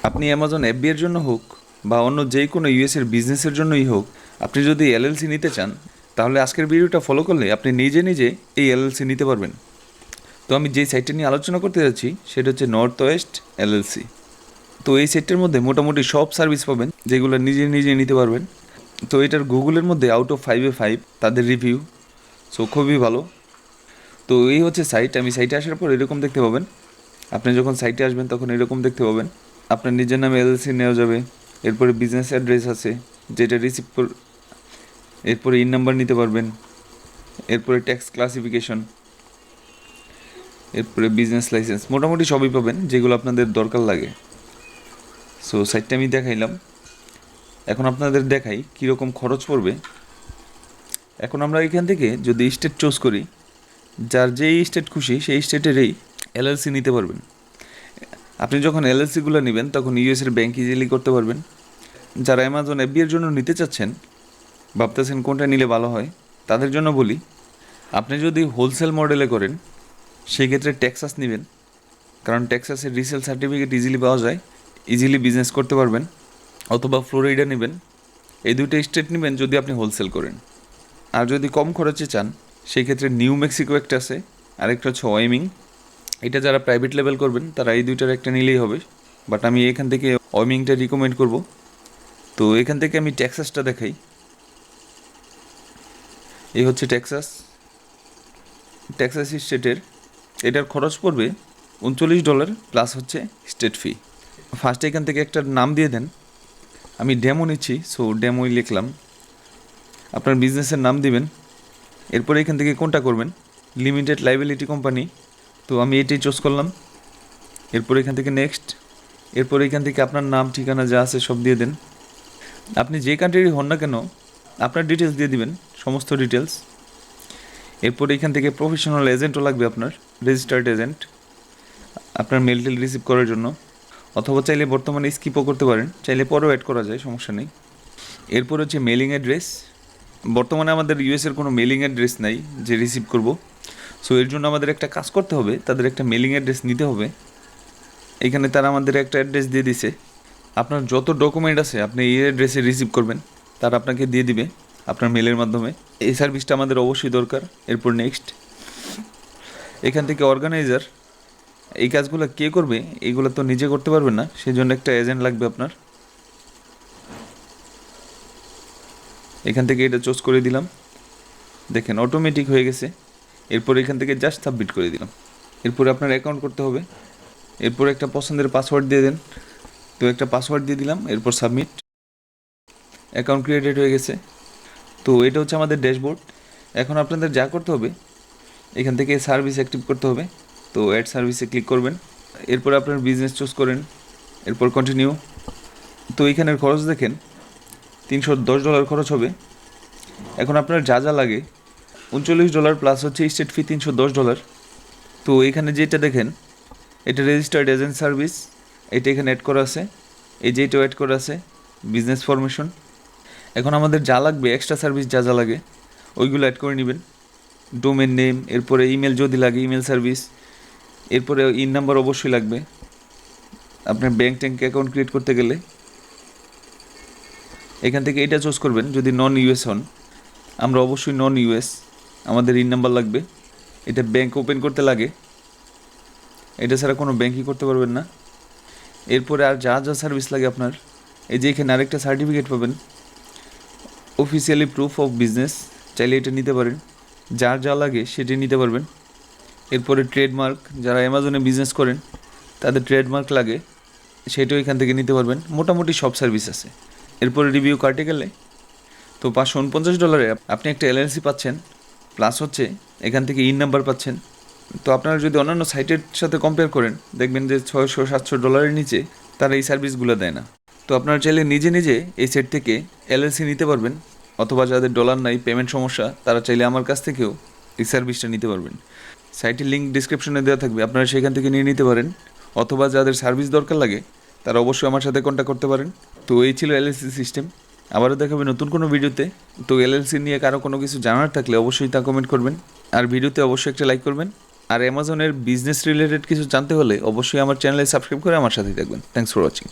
আপনি Amazon FB এর জন্য হোক বা অন্য যে কোনো ইউএসের বিজনেসের জন্যই হোক, আপনি যদি এলএলসি নিতে চান, তাহলে আজকের ভিডিওটা ফলো করলে আপনি নিজে নিজে এই এলএলসি নিতে পারবেন। তো আমি যেই সাইটটা নিয়ে আলোচনা করতে যাচ্ছি সেটা হচ্ছে নর্থ ওয়েস্ট এলএলসি। তো এই সাইটটার মধ্যে মোটামুটি সব সার্ভিস পাবেন যেগুলো নিজে নিজে নিতে পারবেন। তো এটার গুগলের মধ্যে আউট অফ 5-এ 5 তাদের রিভিউ, সো খুবই ভালো। তো এই হচ্ছে সাইট। আমি সাইটে আসার পর এরকম দেখতে পাবেন। আপনি যখন সাইটে আসবেন তখন এরকম দেখতে পাবেন। আপনার নিজের নামে এলএলসি নেওয়া যাবে। এরপরে বিজনেস অ্যাড্রেস আছে যেটা রিসিভ এরপরে ইন নাম্বার নিতে পারবেন। এরপরে ট্যাক্স ক্লাসিফিকেশন, এরপরে বিজনেস লাইসেন্স, মোটামুটি সবই পাবেন যেগুলো আপনাদের দরকার লাগে। সো সাইটটা আমি দেখাইলাম। এখন আপনাদের দেখাই কীরকম খরচ পড়বে। এখন আমরা এখান থেকে যদি স্টেট চুজ করি, যার যেই স্টেট খুশি সেই স্টেটেরই এলএলসি নিতে পারবেন। আপনি যখন এলএলসিগুলো নেবেন তখন ইউএসের ব্যাঙ্ক ইজিলি করতে পারবেন। যারা অ্যামাজন এফবি এর জন্য নিতে চাচ্ছেন, ভাবতেছেন কোনটা নিলে ভালো হয়, তাদের জন্য বলি, আপনি যদি হোলসেল মডেলে করেন সেই ক্ষেত্রে টেক্সাস নেবেন, কারণ টেক্সাসের রিসেল সার্টিফিকেট ইজিলি পাওয়া যায়, ইজিলি বিজনেস করতে পারবেন। অথবা ফ্লোরিডা নেবেন। এই দুটো স্টেট নেবেন যদি আপনি হোলসেল করেন। আর যদি কম খরচে চান সেই ক্ষেত্রে নিউ মেক্সিকো একটা আছে, আরেকটা হচ্ছে ওয়াইমিং। এটা যারা প্রাইভেট লেভেল করবেন তারা এই দুইটার একটা নিলেই হবে, বাট আমি এখান থেকে ওয়াইমিংটা রিকমেন্ড করব। তো এখান থেকে আমি টেক্সাসটা দেখাই। এই হচ্ছে টেক্সাস স্টেটের। এটার খরচ পড়বে $39 প্লাস হচ্ছে স্টেট ফি। ফার্স্টে এখান থেকে একটা নাম দিয়ে দেন। আমি ডেমো নিচ্ছি, সো ডেমোই লিখলাম। আপনার বিজনেসের নাম দিবেন। এরপরে এখান থেকে কোনটা করবেন, লিমিটেড লাইবিলিটি কোম্পানি, তো আমি এটাই চুজ করলাম। এরপর এখান থেকে নেক্সট। এরপর এখান থেকে আপনার নাম ঠিকানা যা আছে সব দিয়ে দেন। আপনি যে কান্ট্রিরই হন না কেন আপনার ডিটেলস দিয়ে দিবেন, সমস্ত ডিটেলস। এরপর এখান থেকে প্রফেশনাল এজেন্টও লাগবে, আপনার রেজিস্টার্ড এজেন্ট, আপনার মেল টেল রিসিভ করার জন্য। অথবা চাইলে বর্তমানে স্কিপও করতে পারেন, চাইলে পরেও অ্যাড করা যায়, সমস্যা নেই। এরপর হচ্ছে মেলিং অ্যাড্রেস। বর্তমানে আমাদের ইউএসের কোনো মেলিং অ্যাড্রেস নাই যে রিসিভ করব, সো এর জন্য আমাদের একটা কাজ করতে হবে, তাদের একটা মেলিং অ্যাড্রেস নিতে হবে। এখানে তারা আমাদের একটা অ্যাড্রেস দিয়ে দিছে। আপনার যত ডকুমেন্ট আছে আপনি এই অ্যাড্রেসে রিসিভ করবেন, তারা আপনাকে দিয়ে দিবে আপনার মেলের মাধ্যমে। এই সার্ভিসটা আমাদের অবশ্যই দরকার। এরপর নেক্সট। এখান থেকে অর্গানাইজার, এই কাজগুলো কে করবে, এইগুলো তো নিজে করতে পারবেন না, সেই জন্য একটা এজেন্ট লাগবে আপনার। এখান থেকে এটা চুজ করে দিলাম, দেখেন অটোমেটিক হয়ে গেছে। এরপর এখান থেকে জাস্ট সাবমিট করে দিলাম। এরপরে আপনার অ্যাকাউন্ট করতে হবে। এরপর একটা পছন্দের পাসওয়ার্ড দিয়ে দেন, তো একটা পাসওয়ার্ড দিয়ে দিলাম। এরপর সাবমিট। অ্যাকাউন্ট ক্রিয়েটেড হয়ে গেছে। তো এটা হচ্ছে আমাদের ড্যাশবোর্ড। এখন আপনাদের যা করতে হবে, এখান থেকে সার্ভিস অ্যাক্টিভ করতে হবে, তো অ্যাড সার্ভিসে ক্লিক করবেন। এরপর আপনার বিজনেস চুজ করেন, এরপর কন্টিনিউ। তো এইখানের খরচ দেখেন, $310 খরচ হবে। এখন আপনার যা যা লাগে, $39 প্লাস হচ্ছে স্টেট ফি $310। তো এখানে যেটা দেখেন, এটা রেজিস্টার্ড এজেন্ট সার্ভিস, এটা এখানে অ্যাড করা আছে। এই যে এটাও অ্যাড করা আছে, বিজনেস ফরমেশন। এখন আমাদের যা লাগবে, এক্সট্রা সার্ভিস যা যা লাগে ওইগুলো অ্যাড করে নেবেন। ডোমেন নেম, এরপরে ইমেল যদি লাগে ইমেল সার্ভিস, এরপরে ইন নাম্বার অবশ্যই লাগবে আপনার ব্যাঙ্ক ট্যাঙ্ক অ্যাকাউন্ট ক্রিয়েট করতে গেলে। এখান থেকে এটা চুজ করবেন যদি নন ইউএস হন। আমরা অবশ্যই নন ইউএস, আমাদের ইন নাম্বার লাগবে। এটা ব্যাঙ্ক ওপেন করতে লাগে, এটা ছাড়া কোনো ব্যাঙ্কই করতে পারবেন না। এরপরে আর যা যা সার্ভিস লাগে আপনার, এই যে এখানে আরেকটা সার্টিফিকেট পাবেন, অফিসিয়ালি প্রুফ অফ বিজনেস, চাইলে এটা নিতে পারেন। যার যা লাগে সেটি নিতে পারবেন। এরপরে ট্রেডমার্ক, যারা অ্যামাজনে বিজনেস করেন তাদের ট্রেডমার্ক লাগে, সেটাও এখান থেকে নিতে পারবেন। মোটামুটি সব সার্ভিস আছে। এরপরে রিভিউ কার্টে গেলে, তো $549 আপনি একটা এলএলসি পাচ্ছেন, প্লাস হচ্ছে এখান থেকে ইন নাম্বার পাচ্ছেন। তো আপনারা যদি অন্যান্য সাইটের সাথে কম্পেয়ার করেন, দেখবেন যে $600-700 নিচে তারা এই সার্ভিসগুলো দেয় না। তো আপনারা চাইলে নিজে নিজে এই সেট থেকে এলএলসি নিতে পারবেন। অথবা যাদের ডলার নাই, পেমেন্ট সমস্যা, তারা চাইলে আমার কাছ থেকেও এই সার্ভিসটা নিতে পারবেন। সাইটের লিঙ্ক ডিসক্রিপশনে দেওয়া থাকবে, আপনারা সেখান থেকে নিয়ে নিতে পারেন। অথবা যাদের সার্ভিস দরকার লাগে তারা অবশ্যই আমার সাথে কন্ট্যাক্ট করতে পারেন। তো এই ছিল এলএলসি সিস্টেম। আবারও দেখাবে নতুন কোনো ভিডিওতে। তো এলএলসি নিয়ে কারো কোনো কিছু জানার থাকলে অবশ্যই তা কমেন্ট করবেন, আর ভিডিওতে অবশ্যই একটা লাইক করবেন। আর অ্যামাজনের বিজনেস রিলেটেড কিছু জানতে হলে অবশ্যই আমার চ্যানেলে সাবস্ক্রাইব করে আমার সাথেই থাকবেন। Thanks for watching.